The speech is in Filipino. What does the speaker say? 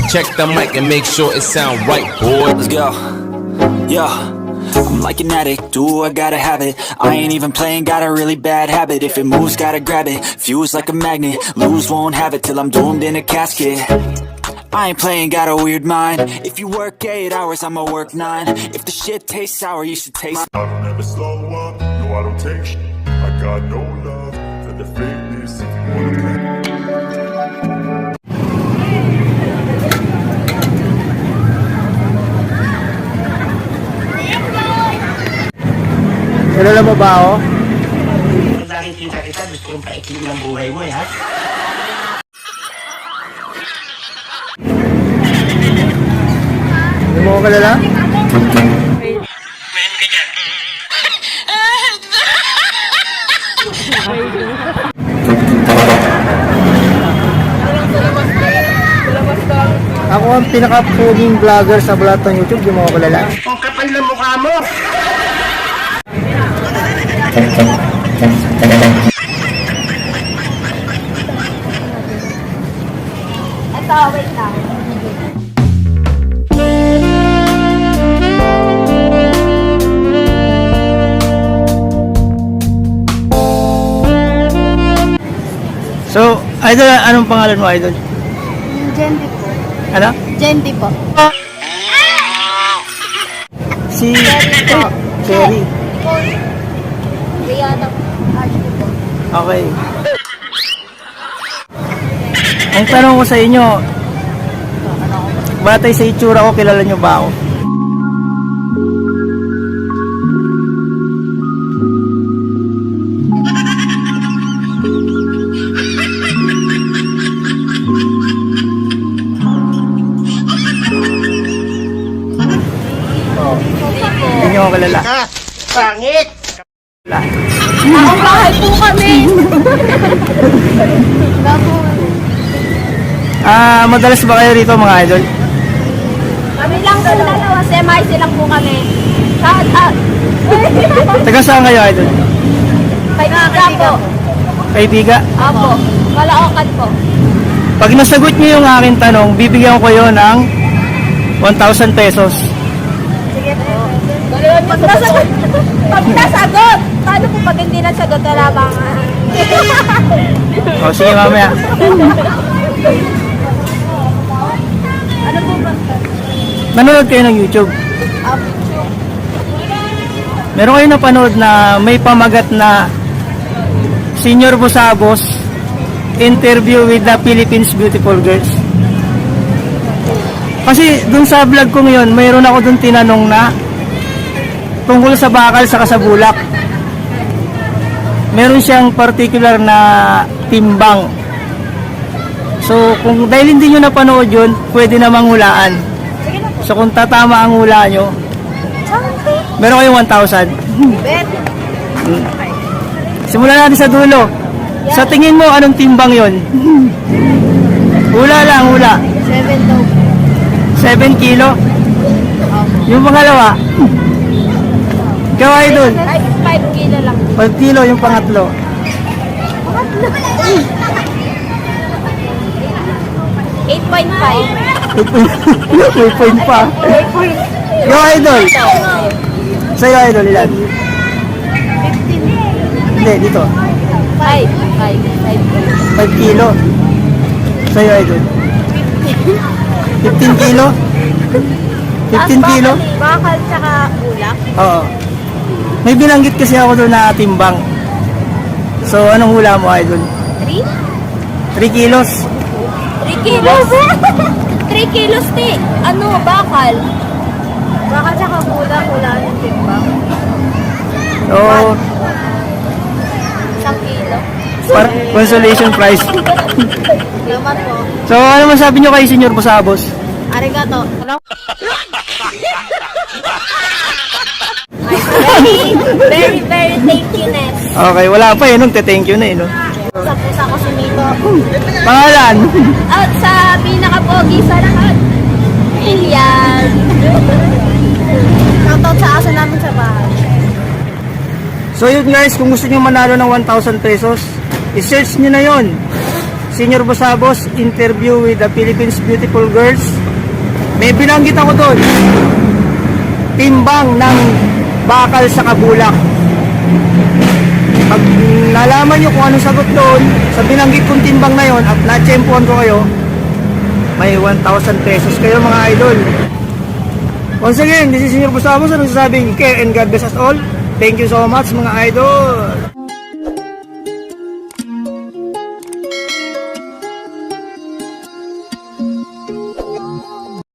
Check the mic and make sure it sound right, boy. Let's go. Yeah. I'm like an addict, do I gotta have it. I ain't even playing, got a really bad habit. If it moves, gotta grab it. Fuse like a magnet, lose, won't have it till I'm doomed in a casket. I ain't playing, got a weird mind. If you work 8 hours, I'ma work 9. If the shit tastes sour, you should taste it. I don't ever slow up, no I don't take shit. I got no love for the fakeness if you wanna play. Kilala mo ba ako? Kung nakikita kita, gusto kong paikli ng buhay mo, ha? Hindi mo ako kilala? Men ka dyan. Ako ang pinaka-puging vlogger sa balat ng YouTube. Hindi mo ako kilala? Ang kapal ng mukha mo! Ito, wait lang. So, Idol, anong pangalan mo, Idol? Jendi po. Ano? Jendi po. Si... Cherry po. Cherry. Rihanna po. Okay. Ang tanong ko sa inyo, batay sa itsura ko, kilala nyo ba ako? Hindi nyo ako kilala. Pangit! Wala. Ang bahay po kami. Madalas ba kayo rito mga idol? Kami lang po dalawa. Semay silang po kami. Taga saan kayo idol? Kaibigan po. Kaibiga? Apo. Malaokan po. Pag nasagot nyo yung aking tanong, bibigyan ko yun ng 1,000 pesos. Sige po. Pag nasagot, paano po pag hindi nasagot, wala bang... O sige mamaya. Ano po ba? Nanonood kayo ng YouTube. Apo. Meron kayo napanood na may pamagat na Senior Busabos interview with the Philippines Beautiful Girls. Kasi dun sa vlog ko ngayon, mayroon ako dun tinanong na tungkol sa bakal sa kasabulak. Meron siyang particular na timbang. So kung dahil hindi nyo napanood yun, pwede namang hulaan. So kung tatama ang hula nyo, meron kayong 1,000. Bet. Simulan natin sa dulo. Sa tingin mo, anong timbang yon? Hula lang, hula. 7 daw. 7 kilo. Yung pangalawa. Ikaw, Idol. Ay, 5 kilo lang. 5 kilo yung pangatlo. 8.5. 2 point pa. Ikaw, Idol. Sa'yo, Idol, ilan? 15. Hindi, dito. 5 kilo. Sa'yo, Idol. 15 kilo? 15 kilo? Bakal tsaka ulak. Oo. May binanggit kasi ako doon na timbang. So, anong hula mo, Idol? 3? 3 kilos. 3 kilos? 3 kilos, ti. Ano, bakal? Bakal tsaka ulak, wala yung timbang. So, 1 kilo. consolation prize. Salamat po. So, ano masabi nyo kay Senior Busabos? Arigato. Ano? Very, very thank you, Ness. Okay, wala pa eh, nung thank you na eh, no? Sa pusa ko si Mito. Pangalan? At sa pinaka-pogi sa lahat. Ilian. Shoutout sa aso namin sa bahay. So yun guys, kung gusto nyo manalo ng 1,000 pesos, i-search nyo na yon Senior Bosabos, interview with the Philippines Beautiful Girls. May binanggit ako doon. Timbang ng bakal sa Kabulak. Pag nalaman nyo kung anong sagot doon, sa binanggit kong timbang na yon at na-tsempuan ko kayo, may 1,000 pesos kayo mga idol. Once again, this is Senior Bosabos. Anong sasabing? Care and God bless us all. Thank you so much mga idol.